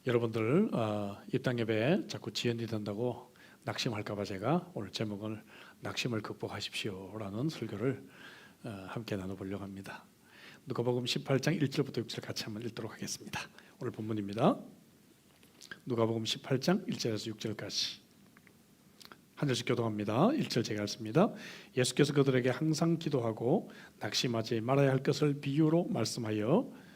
여러분들 입당 예배에 자꾸 지연이 된다고 낙심할까봐 제가 오늘 제목을 낙심을 극복하십시오라는 설교를 함께 나눠보려고 합니다. 누가복음 18장 1절부터 6절 같이 한번 읽도록 하겠습니다. 오늘 본문입니다. 누가복음 18장 1절에서 6절까지 한 절씩 교독합니다. 1절 제가 읽습니다. 예수께서 그들에게 항상 기도하고 낙심하지 말아야 할 것을 비유로 말씀하여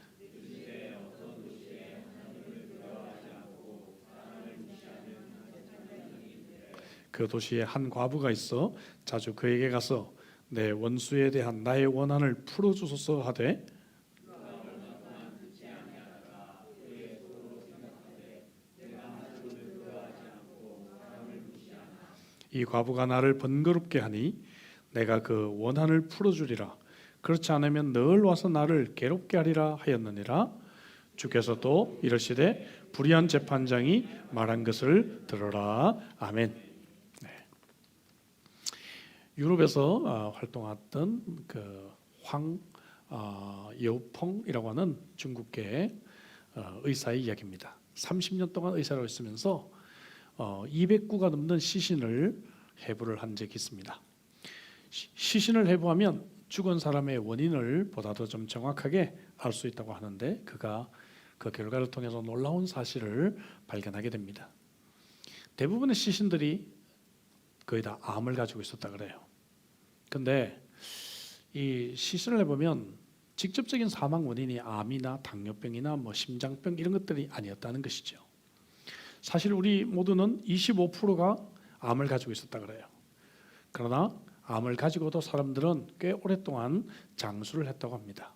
그 도시에 한 과부가 있어 자주 그에게 가서 내 원수에 대한 나의 원한을 풀어주소서 하되 이 과부가 나를 번거롭게 하니 내가 그 원한을 풀어주리라. 그렇지 않으면 늘 와서 나를 괴롭게 하리라 하였느니라. 주께서 또 이르시되 불의한 재판장이 말한 것을 들어라. 아멘. 유럽에서 활동했던 그 황 여우펑이라고 하는 중국계 의사의 이야기입니다. 30년 동안 의사로 있으면서 200구가 넘는 시신을 해부를 한 적이 있습니다. 시신을 해부하면 죽은 사람의 원인을 보다도 좀 정확하게 알 수 있다고 하는데 그가 그 결과를 통해서 놀라운 사실을 발견하게 됩니다. 대부분의 시신들이 거의 다 암을 가지고 있었다 그래요. 근데 이 시신을 해보면 직접적인 사망 원인이 암이나 당뇨병이나 심장병 이런 것들이 아니었다는 것이죠. 사실 우리 모두는 25%가 암을 가지고 있었다 그래요. 그러나 암을 가지고도 사람들은 꽤 오랫동안 장수를 했다고 합니다.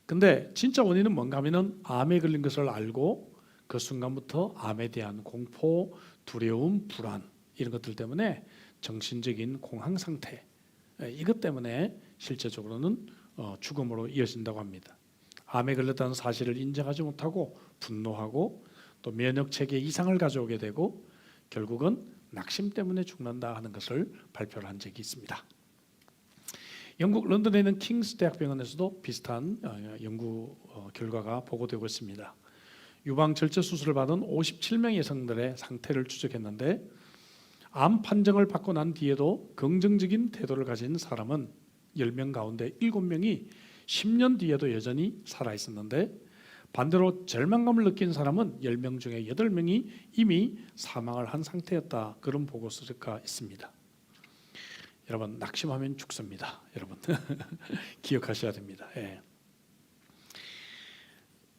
근데 진짜 원인은 뭔가 하면은 암에 걸린 것을 알고 그 순간부터 암에 대한 공포, 두려움, 불안 이런 것들 때문에 정신적인 공황 상태 이것 때문에 실제적으로는 죽음으로 이어진다고 합니다. 암에 걸렸다는 사실을 인정하지 못하고 분노하고 또 면역 체계 이상을 가져오게 되고 결국은 낙심 때문에 죽는다 하는 것을 발표를 한 적이 있습니다. 영국 런던에 있는 킹스 대학병원에서도 비슷한 연구 결과가 보고되고 있습니다. 유방 절제 수술을 받은 57명의 여성들의 상태를 추적했는데 암 판정을 받고 난 뒤에도 긍정적인 태도를 가진 사람은 10명 가운데 7명이 10년 뒤에도 여전히 살아있었는데 반대로 절망감을 느낀 사람은 10명 중에 8명이 이미 사망을 한 상태였다. 그런 보고서가 있습니다. 여러분 낙심하면 죽습니다. 여러분 기억하셔야 됩니다. 예.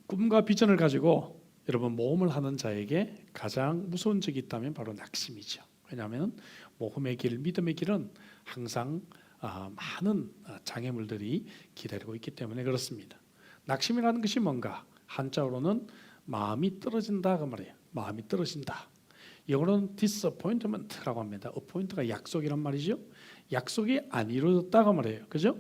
꿈과 비전을 가지고 여러분 모험을 하는 자에게 가장 무서운 적이 있다면 바로 낙심이죠. 왜냐하면 모험의 길, 믿음의 길은 항상 많은 장애물들이 기다리고 있기 때문에 그렇습니다. 낙심이라는 것이 뭔가? 한자어로는 마음이 떨어진다 그 말이에요. 마음이 떨어진다. 영어로는 disappointment라고 합니다. appoint가 약속이란 말이죠. 약속이 안 이루어졌다고 말해요. 그죠?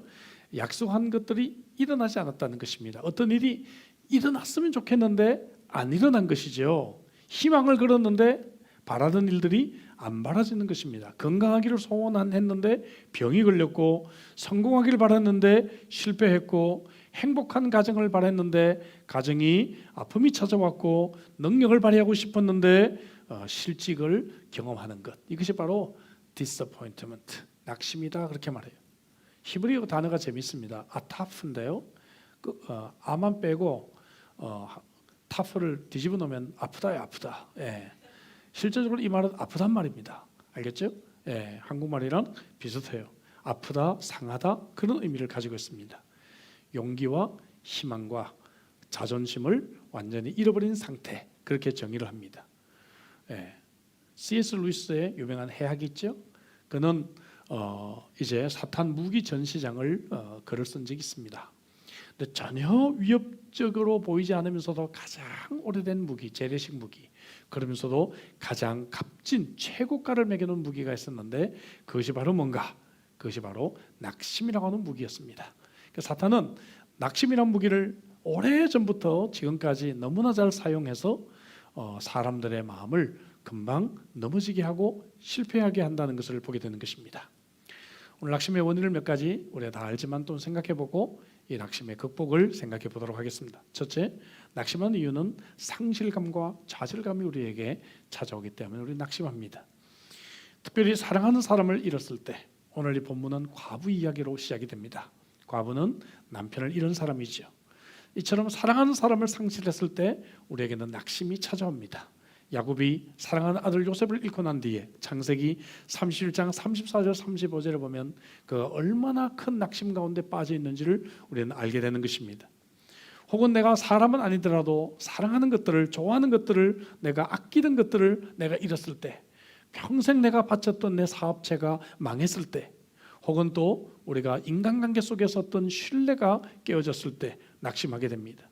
약속한 것들이 일어나지 않았다는 것입니다. 어떤 일이 일어났으면 좋겠는데 안 일어난 것이죠. 희망을 걸었는데 바라던 일들이 안 바라지는 것입니다. 건강하기를 소원했는데 병이 걸렸고 성공하기를 바랐는데 실패했고 행복한 가정을 바랐는데 가정이 아픔이 찾아왔고 능력을 발휘하고 싶었는데 실직을 경험하는 것 이것이 바로 disappointment 낙심이다 그렇게 말해요. 히브리어 단어가 재밌습니다. 아타프인데요. 아만 빼고 타프를 뒤집어 놓으면 아프다요 아프다. 예. 실제적으로 이 말은 아프단 말입니다. 알겠죠? 예, 한국말이랑 비슷해요. 아프다, 상하다 그런 의미를 가지고 있습니다. 용기와 희망과 자존심을 완전히 잃어버린 상태 그렇게 정의를 합니다. 예. C.S. 루이스의 유명한 해학이 있죠. 그는 이제 사탄 무기 전시장을 글을 쓴 적이 있습니다. 근데 전혀 위협적으로 보이지 않으면서도 가장 오래된 무기, 재래식 무기 그러면서도 가장 값진 최고가를 매겨놓은 무기가 있었는데 그것이 바로 뭔가? 그것이 바로 낙심이라고 하는 무기였습니다. 그러니까 사탄은 낙심이라는 무기를 오래전부터 지금까지 너무나 잘 사용해서 사람들의 마음을 금방 넘어지게 하고 실패하게 한다는 것을 보게 되는 것입니다. 오늘 낙심의 원인을 몇 가지 우리가 다 알지만 또 생각해보고 이 낙심의 극복을 생각해 보도록 하겠습니다. 첫째, 낙심하는 이유는 상실감과 좌절감이 우리에게 찾아오기 때문에 우리 낙심합니다. 특별히 사랑하는 사람을 잃었을 때, 오늘 이 본문은 과부 이야기로 시작이 됩니다. 과부는 남편을 잃은 사람이죠. 이처럼 사랑하는 사람을 상실했을 때 우리에게는 낙심이 찾아옵니다. 야곱이 사랑하는 아들 요셉을 잃고 난 뒤에 창세기 31장 34절 35절에 보면 그 얼마나 큰 낙심 가운데 빠져 있는지를 우리는 알게 되는 것입니다. 혹은 내가 사람은 아니더라도 사랑하는 것들을, 좋아하는 것들을, 내가 아끼던 것들을 내가 잃었을 때, 평생 내가 바쳤던 내 사업체가 망했을 때, 혹은 또 우리가 인간관계 속에서 어떤 신뢰가 깨어졌을 때 낙심하게 됩니다.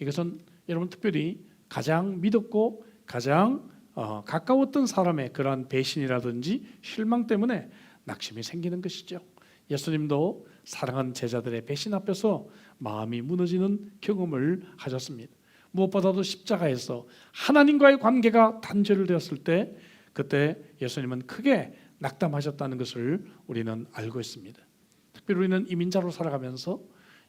이것은 여러분 특별히 가장 믿었고 가장 가까웠던 사람의 그러한 배신이라든지 실망 때문에 낙심이 생기는 것이죠. 예수님도 사랑하는 제자들의 배신 앞에서 마음이 무너지는 경험을 하셨습니다. 무엇보다도 십자가에서 하나님과의 관계가 단절되었을 때, 그때 예수님은 크게 낙담하셨다는 것을 우리는 알고 있습니다. 특별히 우리는 이민자로 살아가면서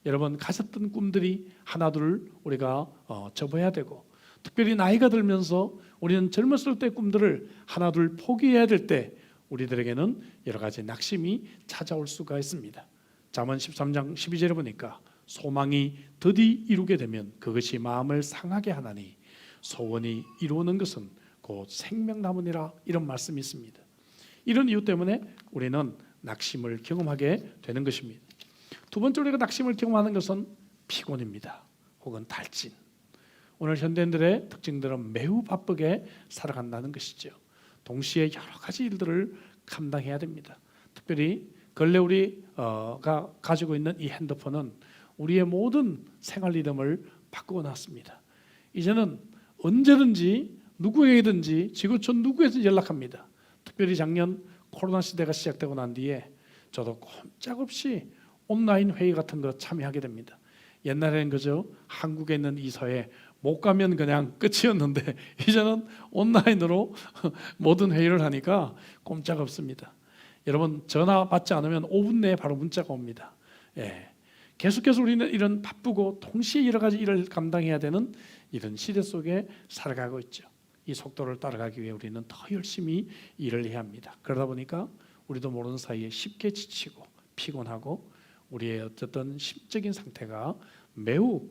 여러분 가졌던 꿈들이 하나둘 우리가 접어야 되고, 특별히 나이가 들면서 우리는 젊었을 때 꿈들을 하나둘 포기해야 될 때 우리들에게는 여러 가지 낙심이 찾아올 수가 있습니다. 잠언 13장 12절에 보니까 소망이 더디 이루게 되면 그것이 마음을 상하게 하나니 소원이 이루는 것은 곧 생명나무니라, 이런 말씀이 있습니다. 이런 이유 때문에 우리는 낙심을 경험하게 되는 것입니다. 두 번째 우리가 낙심을 경험하는 것은 피곤입니다. 혹은 탈진. 오늘 현대인들의 특징들은 매우 바쁘게 살아간다는 것이죠. 동시에 여러 가지 일들을 감당해야 됩니다. 특별히 근래 우리가 가지고 있는 이 핸드폰은 우리의 모든 생활 리듬을 바꾸어 놨습니다. 이제는 언제든지 누구에게든지 지구촌 누구에든 연락합니다. 특별히 작년 코로나 시대가 시작되고 난 뒤에 저도 꼼짝없이 온라인 회의 같은 거 참여하게 됩니다. 옛날에는 그저 한국에 있는 이사회 못 가면 그냥 끝이었는데 이제는 온라인으로 모든 회의를 하니까 꼼짝없습니다. 여러분 전화 받지 않으면 5분 내에 바로 문자가 옵니다. 계속해서 우리는 이런 바쁘고 동시에 여러 가지 일을 감당해야 되는 이런 시대 속에 살아가고 있죠. 이 속도를 따라가기 위해 우리는 더 열심히 일을 해야 합니다. 그러다 보니까 우리도 모르는 사이에 쉽게 지치고 피곤하고 우리의 어쨌든 심적인 상태가 매우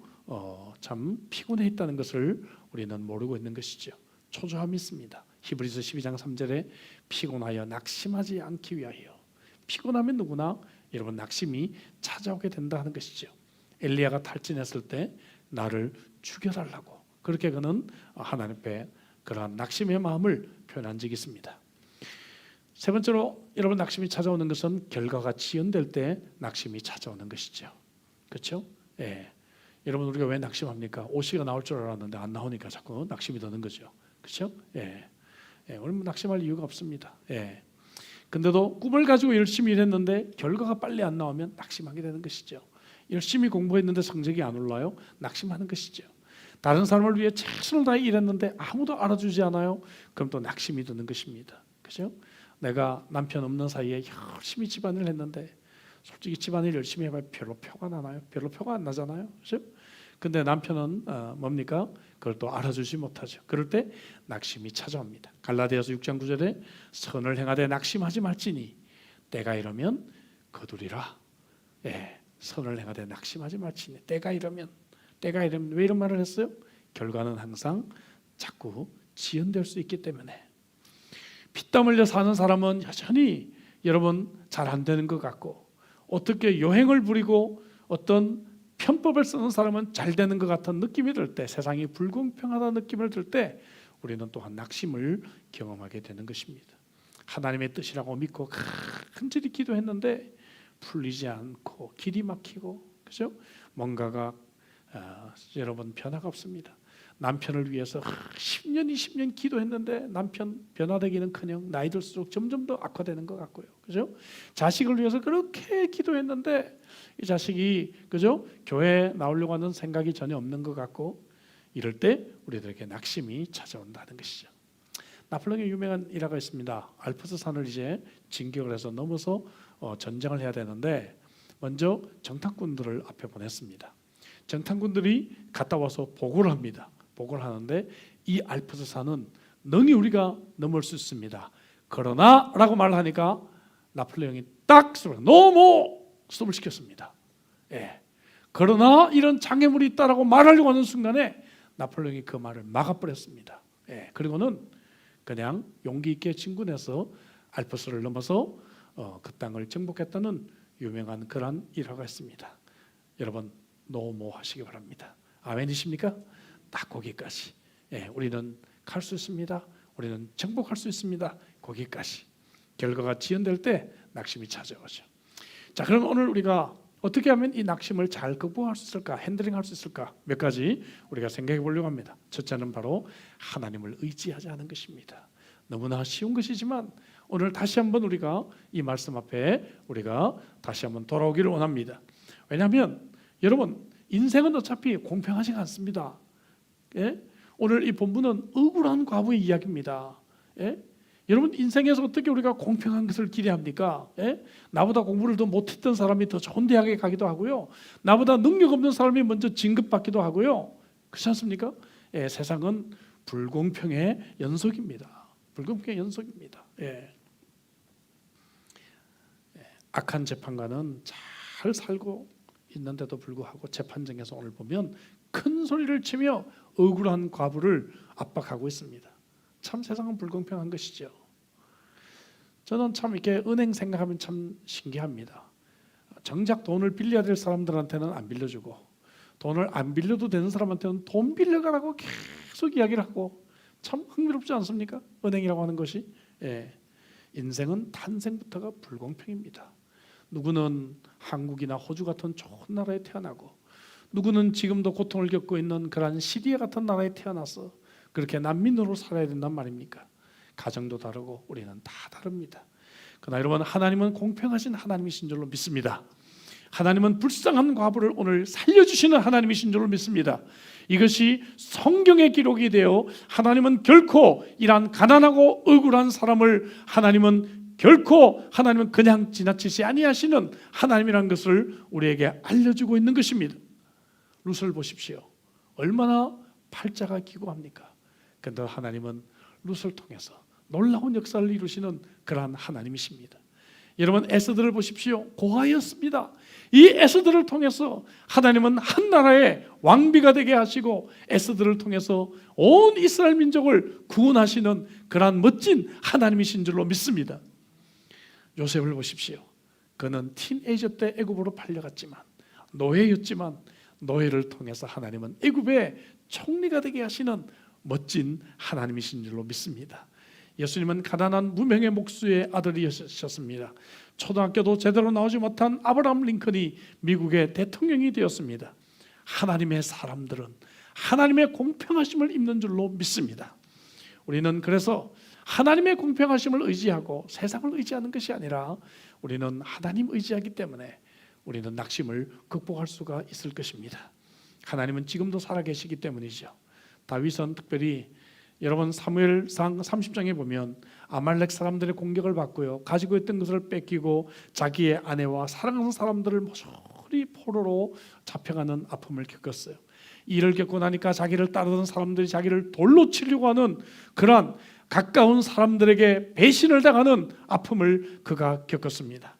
참 피곤해 있다는 것을 우리는 모르고 있는 것이죠. 초조함이 있습니다. 히브리서 12장 3절에 피곤하여 낙심하지 않기 위하여. 피곤하면 누구나 여러분 낙심이 찾아오게 된다 하는 것이죠. 엘리야가 탈진했을 때 나를 죽여달라고 그렇게 그는 하나님 앞에 그러한 낙심의 마음을 표현한 적이 있습니다. 세 번째로 여러분 낙심이 찾아오는 것은 결과가 지연될 때 낙심이 찾아오는 것이죠. 그렇죠? 여러분 우리가 왜 낙심합니까? OC가 나올 줄 알았는데 안 나오니까 자꾸 낙심이 드는 거죠. 그렇죠? 우리는 낙심할 이유가 없습니다. 근데도 꿈을 가지고 열심히 일했는데 결과가 빨리 안 나오면 낙심하게 되는 것이죠. 열심히 공부했는데 성적이 안 올라요? 낙심하는 것이죠. 다른 사람을 위해 최선을 다해 일했는데 아무도 알아주지 않아요? 그럼 또 낙심이 드는 것입니다. 그렇죠? 내가 남편 없는 사이에 열심히 집안일 했는데 솔직히 집안일 열심히 해봐야 별로 표가 나나요? 별로 표가 안 나잖아요. 그렇죠? 근데 남편은 뭡니까? 그걸 또 알아주지 못하죠. 그럴 때 낙심이 찾아옵니다. 갈라디아서 6장 9절에 선을 행하되 낙심하지 말지니 때가 이르면 거두리라. 선을 행하되 낙심하지 말지니 때가 이르면 왜 이런 말을 했어요? 결과는 항상 자꾸 지연될 수 있기 때문에. 피땀 흘려 사는 사람은 여전히 여러분 잘 안 되는 것 같고, 어떻게 요행을 부리고 어떤 편법을 쓰는 사람은 잘 되는 것 같은 느낌이 들 때, 세상이 불공평하다는 느낌을 들 때 우리는 또한 낙심을 경험하게 되는 것입니다. 하나님의 뜻이라고 믿고 간절히 기도했는데 풀리지 않고 길이 막히고, 그죠? 뭔가가 여러분 변화가 없습니다. 남편을 위해서 10년 20년 기도했는데 남편 변화되기는커녕 나이 들수록 점점 더 악화되는 것 같고요. 그죠? 자식을 위해서 그렇게 기도했는데 이 자식이 그죠? 교회에 나오려고 하는 생각이 전혀 없는 것 같고, 이럴 때 우리들에게 낙심이 찾아온다는 것이죠. 나폴레옹의 유명한 일화가 있습니다. 알프스 산을 이제 진격을 해서 넘어서 전쟁을 해야 되는데 먼저 정탐꾼들을 앞에 보냈습니다. 정탐꾼들이 갔다 와서 보고를 합니다. 보고를 하는데 이 알프스 산은 능히 우리가 넘을 수 있습니다. 그러나 라고 말을 하니까 나폴레옹이 딱 너무 스톱을 시켰습니다. 예. 그러나 이런 장애물이 있다라고 말하려고 하는 순간에 나폴레옹이 그 말을 막아버렸습니다. 예. 그리고는 그냥 용기 있게 진군해서 알프스를 넘어서 그 땅을 정복했다는 유명한 그런 일화가 있습니다. 여러분 노모하시기 바랍니다. 아멘이십니까? 딱 거기까지. 예, 우리는 갈 수 있습니다. 우리는 정복할 수 있습니다. 거기까지. 결과가 지연될 때 낙심이 찾아오죠. 자, 그럼 오늘 우리가 어떻게 하면 이 낙심을 잘 극복할 수 있을까? 핸들링할 수 있을까? 몇 가지 우리가 생각해 보려고 합니다. 첫째는 바로 하나님을 의지하지 않은 것입니다. 너무나 쉬운 것이지만 오늘 다시 한번 우리가 이 말씀 앞에 우리가 다시 한번 돌아오기를 원합니다. 왜냐하면 여러분 인생은 어차피 공평하지가 않습니다. 예? 오늘 이 본문은 억울한 과부의 이야기입니다. 예? 여러분 인생에서 어떻게 우리가 공평한 것을 기대합니까? 예? 나보다 공부를 더 못했던 사람이 더 좋은 대학에 가기도 하고요. 나보다 능력 없는 사람이 먼저 진급받기도 하고요. 그렇지 않습니까? 예, 세상은 불공평의 연속입니다. 불공평의 연속입니다. 예. 악한 재판관은 잘 살고 있는데도 불구하고 재판정에서 오늘 보면 큰 소리를 치며 억울한 과부를 압박하고 있습니다. 참 세상은 불공평한 것이죠. 저는 참 이렇게 은행 생각하면 참 신기합니다. 정작 돈을 빌려야 될 사람들한테는 안 빌려주고 돈을 안 빌려도 되는 사람한테는 돈 빌려가라고 계속 이야기를 하고 참 흥미롭지 않습니까? 은행이라고 하는 것이. 예. 인생은 탄생부터가 불공평입니다. 누구는 한국이나 호주 같은 좋은 나라에 태어나고 누구는 지금도 고통을 겪고 있는 그러한 시리아 같은 나라에 태어나서 그렇게 난민으로 살아야 된단 말입니까? 가정도 다르고 우리는 다 다릅니다. 그러나 여러분 하나님은 공평하신 하나님이신 줄로 믿습니다. 하나님은 불쌍한 과부를 오늘 살려주시는 하나님이신 줄로 믿습니다. 이것이 성경의 기록이 되어 하나님은 결코 이러한 가난하고 억울한 사람을 하나님은 그냥 지나치지 아니하시는 하나님이라는 것을 우리에게 알려주고 있는 것입니다. 룻을 보십시오. 얼마나 팔자가 기고합니까? 그런데 하나님은 룻을 통해서 놀라운 역사를 이루시는 그러한 하나님이십니다. 여러분 에스더를 보십시오. 고아였습니다. 이 에스더를 통해서 하나님은 한 나라의 왕비가 되게 하시고 에스더를 통해서 온 이스라엘 민족을 구원하시는 그러한 멋진 하나님이신 줄로 믿습니다. 요셉을 보십시오. 그는 티네이저 때 애굽으로 팔려갔지만 노예였지만 노예를 통해서 하나님은 애굽의 총리가 되게 하시는 멋진 하나님이신 줄로 믿습니다. 예수님은 가난한 무명의 목수의 아들이셨습니다. 초등학교도 제대로 나오지 못한 아브라함 링컨이 미국의 대통령이 되었습니다. 하나님의 사람들은 하나님의 공평하심을 입는 줄로 믿습니다. 우리는 그래서 하나님의 공평하심을 의지하고 세상을 의지하는 것이 아니라 우리는 하나님 의지하기 때문에 우리는 낙심을 극복할 수가 있을 것입니다. 하나님은 지금도 살아계시기 때문이죠. 다윗은 특별히 여러분 사무엘상 30장에 보면 아말렉 사람들의 공격을 받고요, 가지고 있던 것을 뺏기고 자기의 아내와 사랑하는 사람들을 모조리 포로로 잡혀가는 아픔을 겪었어요. 이를 겪고 나니까 자기를 따르던 사람들이 자기를 돌로 치려고 하는 그러한 가까운 사람들에게 배신을 당하는 아픔을 그가 겪었습니다.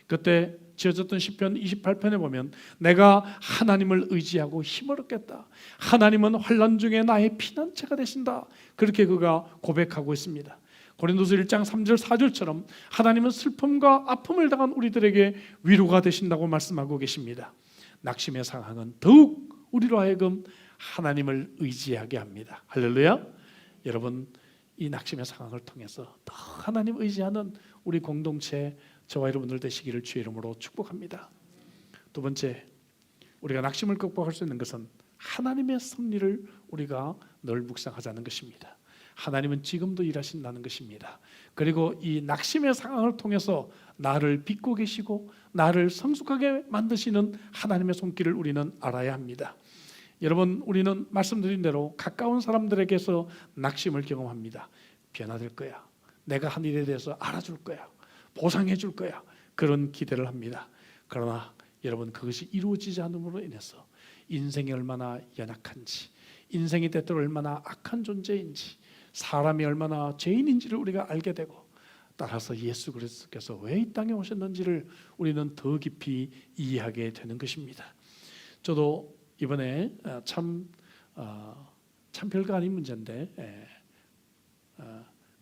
그때 지어졌던 시편 28편에 보면 내가 하나님을 의지하고 힘을 얻겠다. 하나님은 환난 중에 나의 피난처가 되신다. 그렇게 그가 고백하고 있습니다. 고린도서 1장 3절 4절처럼 하나님은 슬픔과 아픔을 당한 우리들에게 위로가 되신다고 말씀하고 계십니다. 낙심의 상황은 더욱 우리로 하여금 하나님을 의지하게 합니다. 할렐루야. 여러분 이 낙심의 상황을 통해서 더 하나님 의지하는 우리 공동체 저와 여러분들 되시기를 주의 이름으로 축복합니다. 두 번째, 우리가 낙심을 극복할 수 있는 것은 하나님의 섭리를 우리가 늘 묵상하자는 것입니다. 하나님은 지금도 일하신다는 것입니다. 그리고 이 낙심의 상황을 통해서 나를 빚고 계시고 나를 성숙하게 만드시는 하나님의 손길을 우리는 알아야 합니다. 여러분 우리는 말씀드린 대로 가까운 사람들에게서 낙심을 경험합니다. 변화될 거야. 내가 한 일에 대해서 알아줄 거야. 보상해 줄 거야. 그런 기대를 합니다. 그러나 여러분 그것이 이루어지지 않음으로 인해서 인생이 얼마나 연약한지, 인생이 때때로 얼마나 악한 존재인지, 사람이 얼마나 죄인인지를 우리가 알게 되고, 따라서 예수 그리스도께서 왜 이 땅에 오셨는지를 우리는 더 깊이 이해하게 되는 것입니다. 저도 이번에 참 별거 아닌 문제인데,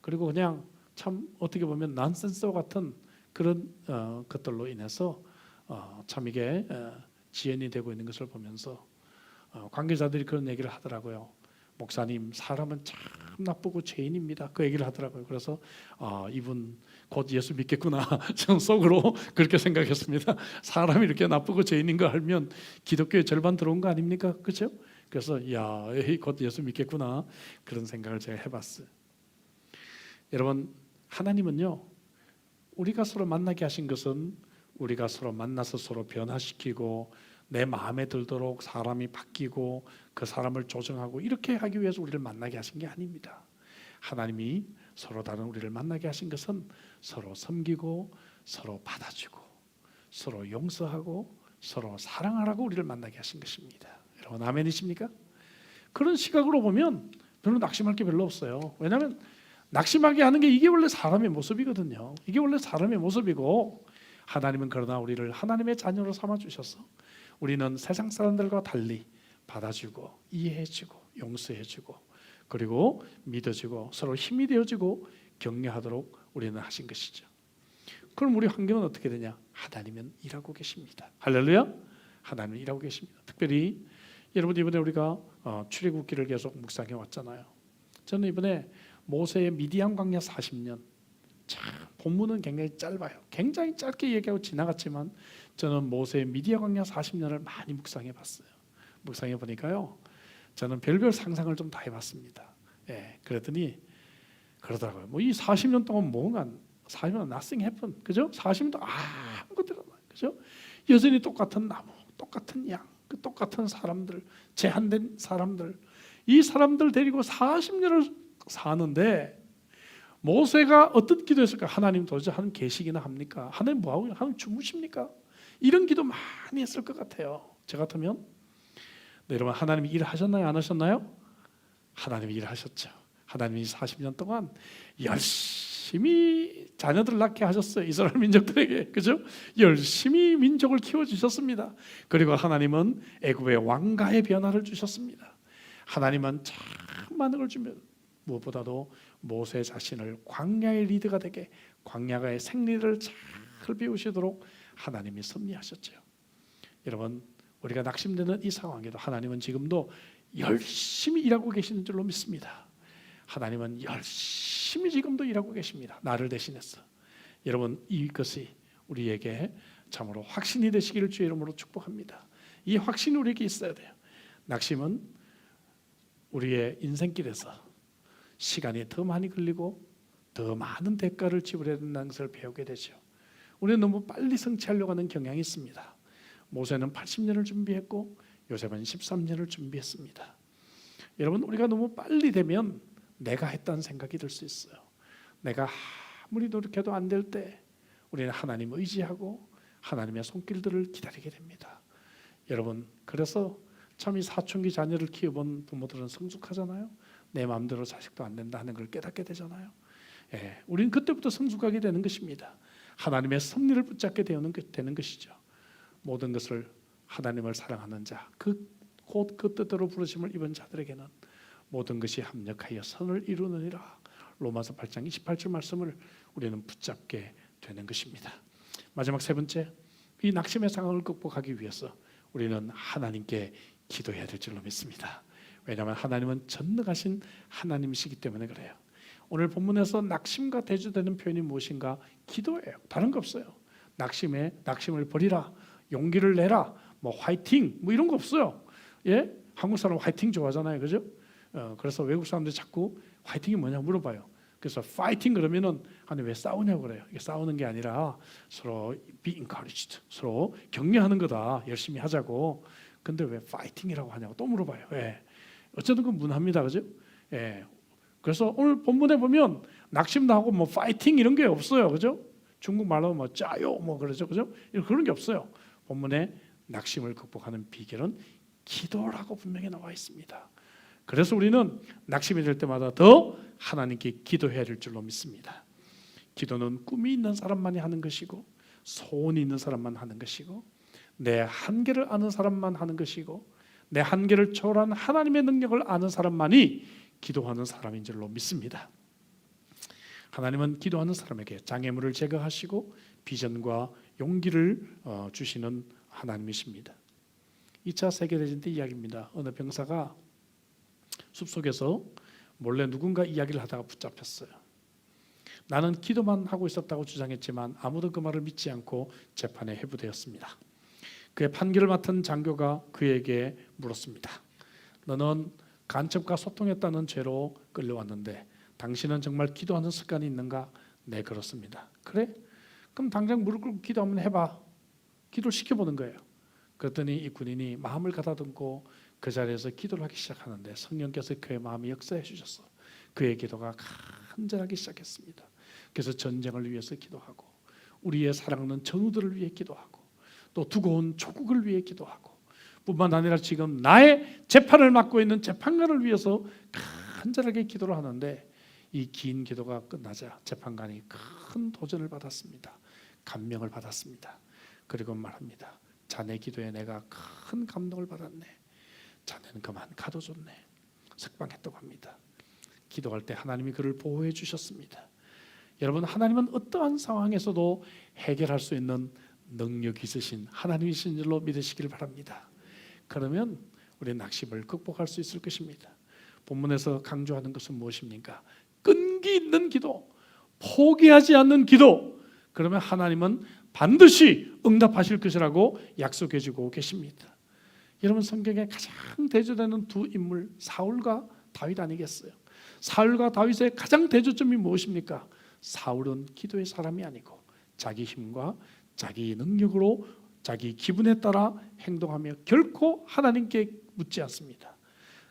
그리고 그냥 참 어떻게 보면 난센스와 같은 그런 것들로 인해서 참 이게 지연이 되고 있는 것을 보면서 관계자들이 그런 얘기를 하더라고요. 목사님, 사람은 참 나쁘고 죄인입니다. 그 얘기를 하더라고요. 그래서 이분 곧 예수 믿겠구나 저는 속으로 그렇게 생각했습니다. 사람이 이렇게 나쁘고 죄인인 거 알면 기독교의 절반 들어온 거 아닙니까? 그렇죠? 그래서 곧 예수 믿겠구나 그런 생각을 제가 해봤어요. 여러분, 하나님은요, 우리가 서로 만나게 하신 것은 우리가 서로 만나서 서로 변화시키고 내 마음에 들도록 사람이 바뀌고 그 사람을 조정하고 이렇게 하기 위해서 우리를 만나게 하신 게 아닙니다. 하나님이 서로 다른 우리를 만나게 하신 것은 서로 섬기고 서로 받아주고 서로 용서하고 서로 사랑하라고 우리를 만나게 하신 것입니다. 여러분, 아멘이십니까? 그런 시각으로 보면 별로 낙심할 게 별로 없어요. 왜냐하면 낙심하게 하는 게 이게 원래 사람의 모습이거든요. 이게 원래 사람의 모습이고, 하나님은 그러나 우리를 하나님의 자녀로 삼아주셔서 우리는 세상 사람들과 달리 받아주고 이해해주고 용서해주고 그리고 믿어주고 서로 힘이 되어주고 격려하도록 우리는 하신 것이죠. 그럼 우리 환경은 어떻게 되냐? 하나님은 일하고 계십니다. 할렐루야. 하나님은 일하고 계십니다. 특별히 여러분, 이번에 우리가 출애굽기를 계속 묵상해 왔잖아요. 저는 이번에 모세의 미디안 광야 40년, 참 본문은 굉장히 짧아요. 굉장히 짧게 얘기하고 지나갔지만 저는 모세의 미디안 광야 40년을 많이 묵상해 봤어요. 묵상해 보니까요, 저는 별별 상상을 좀 다 해봤습니다. 그랬더니 그러더라고요. 뭐 이 40년 동안 뭔가 40년 nothing happened, 그죠? 40년 동안 아무것도 안 나요, 그죠? 여전히 똑같은 나무, 똑같은 양, 그 똑같은 사람들, 제한된 사람들, 이 사람들 데리고 40년을 사는데 모세가 어떤 기도했을까? 하나님 도대체 하나님 계시기나 합니까? 하나님 뭐하고 하나님 주무십니까? 이런 기도 많이 했을 것 같아요. 저 같으면. 네, 여러분, 하나님이 일하셨나요? 안 하셨나요? 하나님이 일하셨죠. 하나님이 40년 동안 열심히 자녀들 낳게 하셨어요. 이스라엘 민족들에게, 그죠? 열심히 민족을 키워주셨습니다. 그리고 하나님은 애굽의 왕가의 변화를 주셨습니다. 하나님은 참 많은 걸 주면 무엇보다도 모세 자신을 광야의 리더가 되게 광야가의 생리를 잘 배우시도록 하나님이 섭리하셨죠. 여러분, 우리가 낙심되는 이 상황에도 하나님은 지금도 열심히 일하고 계시는 줄로 믿습니다. 하나님은 열심히 지금도 일하고 계십니다. 나를 대신해서. 여러분, 이것이 우리에게 참으로 확신이 되시기를 주의 이름으로 축복합니다. 이 확신이 우리에게 있어야 돼요. 낙심은 우리의 인생길에서 시간이 더 많이 걸리고 더 많은 대가를 지불해야 된다는 것을 배우게 되죠. 우리는 너무 빨리 성취하려고 하는 경향이 있습니다. 모세는 80년을 준비했고 요셉은 13년을 준비했습니다. 여러분, 우리가 너무 빨리 되면 내가 했다는 생각이 들 수 있어요. 내가 아무리 노력해도 안 될 때 우리는 하나님 의지하고 하나님의 손길들을 기다리게 됩니다. 여러분, 그래서 참 이 사춘기 자녀를 키워본 부모들은 성숙하잖아요. 내 마음대로 자식도 안 된다 하는 걸 깨닫게 되잖아요. 우리는 그때부터 성숙하게 되는 것입니다. 하나님의 섭리를 붙잡게 되는 것이죠. 모든 것을 하나님을 사랑하는 자, 곧 그 뜻대로 부르심을 입은 자들에게는 모든 것이 합력하여 선을 이루느니라. 로마서 8장 28절 말씀을 우리는 붙잡게 되는 것입니다. 마지막 세 번째, 이 낙심의 상황을 극복하기 위해서 우리는 하나님께 기도해야 될 줄로 믿습니다. 왜냐하면 하나님은 전능하신 하나님이시기 때문에 그래요. 오늘 본문에서 낙심과 대조되는 표현이 무엇인가? 기도예요. 다른 거 없어요. 낙심을 버리라, 용기를 내라, 뭐 화이팅, 뭐 이런 거 없어요. 한국 사람 화이팅 좋아하잖아요, 그죠? 그래서 외국 사람들이 자꾸 화이팅이 뭐냐 물어봐요. 그래서 파이팅 그러면은 아니 왜 싸우냐고 그래요. 이게 싸우는 게 아니라 서로 be encouraged, 서로 격려하는 거다. 열심히 하자고. 근데 왜 파이팅이라고 하냐고 또 물어봐요. 어쨌든 그 문화입니다, 그죠? 그래서 오늘 본문에 보면 낙심도 하고 뭐 파이팅 이런 게 없어요, 그죠? 중국말로 뭐 짜요 뭐 그러죠, 그죠? 그런 게 없어요. 본문에 낙심을 극복하는 비결은 기도라고 분명히 나와 있습니다. 그래서 우리는 낙심이 될 때마다 더 하나님께 기도해야 될 줄로 믿습니다. 기도는 꿈이 있는 사람만이 하는 것이고, 소원이 있는 사람만 하는 것이고, 내 한계를 아는 사람만 하는 것이고, 내 한계를 초월한 하나님의 능력을 아는 사람만이 기도하는 사람인 줄로 믿습니다. 하나님은 기도하는 사람에게 장애물을 제거하시고 비전과 용기를 주시는 하나님이십니다. 2차 세계대전 때 이야기입니다. 어느 병사가 숲속에서 몰래 누군가 이야기를 하다가 붙잡혔어요. 나는 기도만 하고 있었다고 주장했지만 아무도 그 말을 믿지 않고 재판에 회부되었습니다. 그의 판결을 맡은 장교가 그에게 물었습니다. 너는 간첩과 소통했다는 죄로 끌려왔는데 당신은 정말 기도하는 습관이 있는가? 네, 그렇습니다. 그래? 그럼 당장 무릎 꿇고 기도 한번 해봐. 기도를 시켜보는 거예요. 그랬더니 이 군인이 마음을 가다듬고 그 자리에서 기도를 하기 시작하는데 성령께서 그의 마음에 역사해 주셔서 그의 기도가 간절하기 시작했습니다. 그래서 전쟁을 위해서 기도하고, 우리의 사랑하는 전우들을 위해 기도하고, 또 두고 온 조국을 위해 기도하고, 뿐만 아니라 지금 나의 재판을 맡고 있는 재판관을 위해서 간절하게 기도를 하는데, 이 긴 기도가 끝나자 재판관이 큰 도전을 받았습니다. 감명을 받았습니다. 그리고 말합니다. 자네 기도에 내가 큰 감동을 받았네. 자네는 그만 가도 좋네. 석방했다고 합니다. 기도할 때 하나님이 그를 보호해 주셨습니다. 여러분, 하나님은 어떠한 상황에서도 해결할 수 있는 능력이 있으신 하나님이신 줄로 믿으시길 바랍니다. 그러면 우리 낙심을 극복할 수 있을 것입니다. 본문에서 강조하는 것은 무엇입니까? 끈기 있는 기도, 포기하지 않는 기도. 그러면 하나님은 반드시 응답하실 것이라고 약속해 주고 계십니다. 여러분, 성경에 가장 대조되는 두 인물, 사울과 다윗 아니겠어요? 사울과 다윗의 가장 대조점이 무엇입니까? 사울은 기도의 사람이 아니고 자기 힘과 자기 능력으로 자기 기분에 따라 행동하며 결코 하나님께 묻지 않습니다.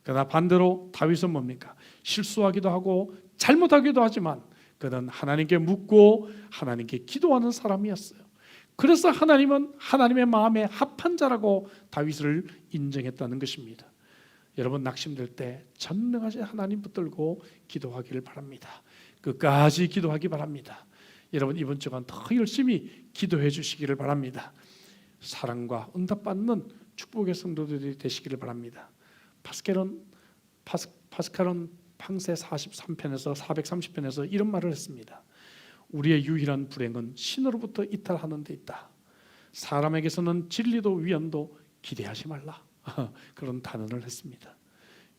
그러나 반대로 다윗은 뭡니까? 실수하기도 하고 잘못하기도 하지만 그는 하나님께 묻고 하나님께 기도하는 사람이었어요. 그래서 하나님은 하나님의 마음에 합한 자라고 다윗을 인정했다는 것입니다. 여러분, 낙심될 때 전능하신 하나님 붙들고 기도하기를 바랍니다. 끝까지 기도하기 바랍니다. 여러분, 이번 주간 더 열심히 기도해 주시기를 바랍니다. 사랑과 응답받는 축복의 성도들이 되시기를 바랍니다. 파스칼은 방세 43편에서 430편에서 이런 말을 했습니다. 우리의 유일한 불행은 신으로부터 이탈하는 데 있다. 사람에게서는 진리도 위안도 기대하지 말라. 그런 단언을 했습니다.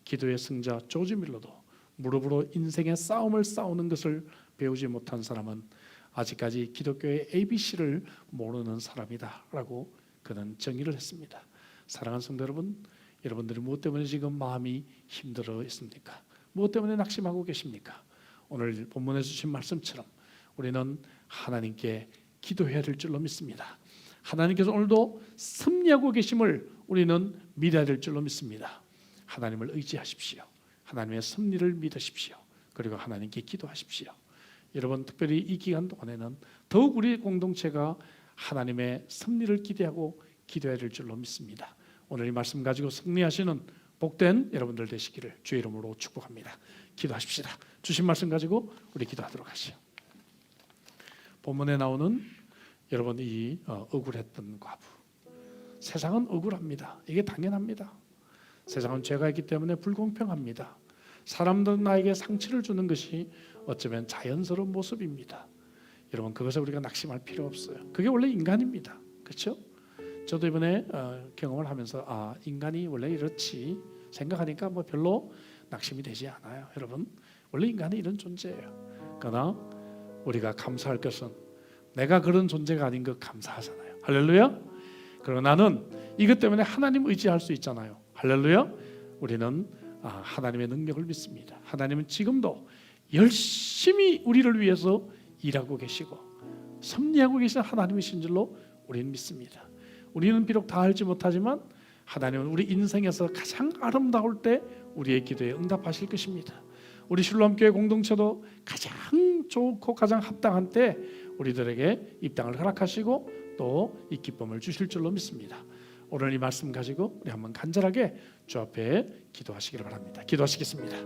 기도의 승자 조지 밀러도 무릎으로 인생의 싸움을 싸우는 것을 배우지 못한 사람은 아직까지 기독교의 ABC를 모르는 사람이다 라고 그는 정의를 했습니다. 사랑하는 성도 여러분, 여러분들이 무엇 때문에 지금 마음이 힘들어 있습니까? 무엇 때문에 낙심하고 계십니까? 오늘 본문에 주신 말씀처럼 우리는 하나님께 기도해야 될 줄로 믿습니다. 하나님께서 오늘도 승리하고 계심을 우리는 믿어야 될 줄로 믿습니다. 하나님을 의지하십시오. 하나님의 섭리를 믿으십시오. 그리고 하나님께 기도하십시오. 여러분, 특별히 이 기간 동안에는 더욱 우리 공동체가 하나님의 섭리를 기대하고 기도해야 될 줄로 믿습니다. 오늘 이 말씀 가지고 승리하시는 복된 여러분들 되시기를 주의 이름으로 축복합니다. 기도하십시다. 주신 말씀 가지고 우리 기도하도록 하시오. 본문에 나오는 여러분 이 억울했던 과부. 세상은 억울합니다. 이게 당연합니다. 세상은 죄가 있기 때문에 불공평합니다. 사람들은 나에게 상처를 주는 것이 어쩌면 자연스러운 모습입니다. 여러분, 그것에 우리가 낙심할 필요 없어요. 그게 원래 인간입니다. 그렇죠? 저도 이번에 경험을 하면서 인간이 원래 이렇지 생각하니까 뭐 별로 낙심이 되지 않아요. 여러분, 원래 인간이 이런 존재예요. 그러나 우리가 감사할 것은 내가 그런 존재가 아닌 것 감사하잖아요. 할렐루야. 그리고 나는 이것 때문에 하나님 의지할 수 있잖아요. 할렐루야. 우리는 하나님의 능력을 믿습니다. 하나님은 지금도 열심히 우리를 위해서 일하고 계시고 섭리하고 계신 하나님이신 줄로 우리는 믿습니다. 우리는 비록 다 알지 못하지만 하나님은 우리 인생에서 가장 아름다울 때 우리의 기도에 응답하실 것입니다. 우리 슐롬교회 공동체도 가장 좋고 가장 합당한 때 우리들에게 입당을 허락하시고 또 이 기쁨을 주실 줄로 믿습니다. 오늘 이 말씀 가지고 우리 한번 간절하게 주 앞에 기도하시기를 바랍니다. 기도하시겠습니다.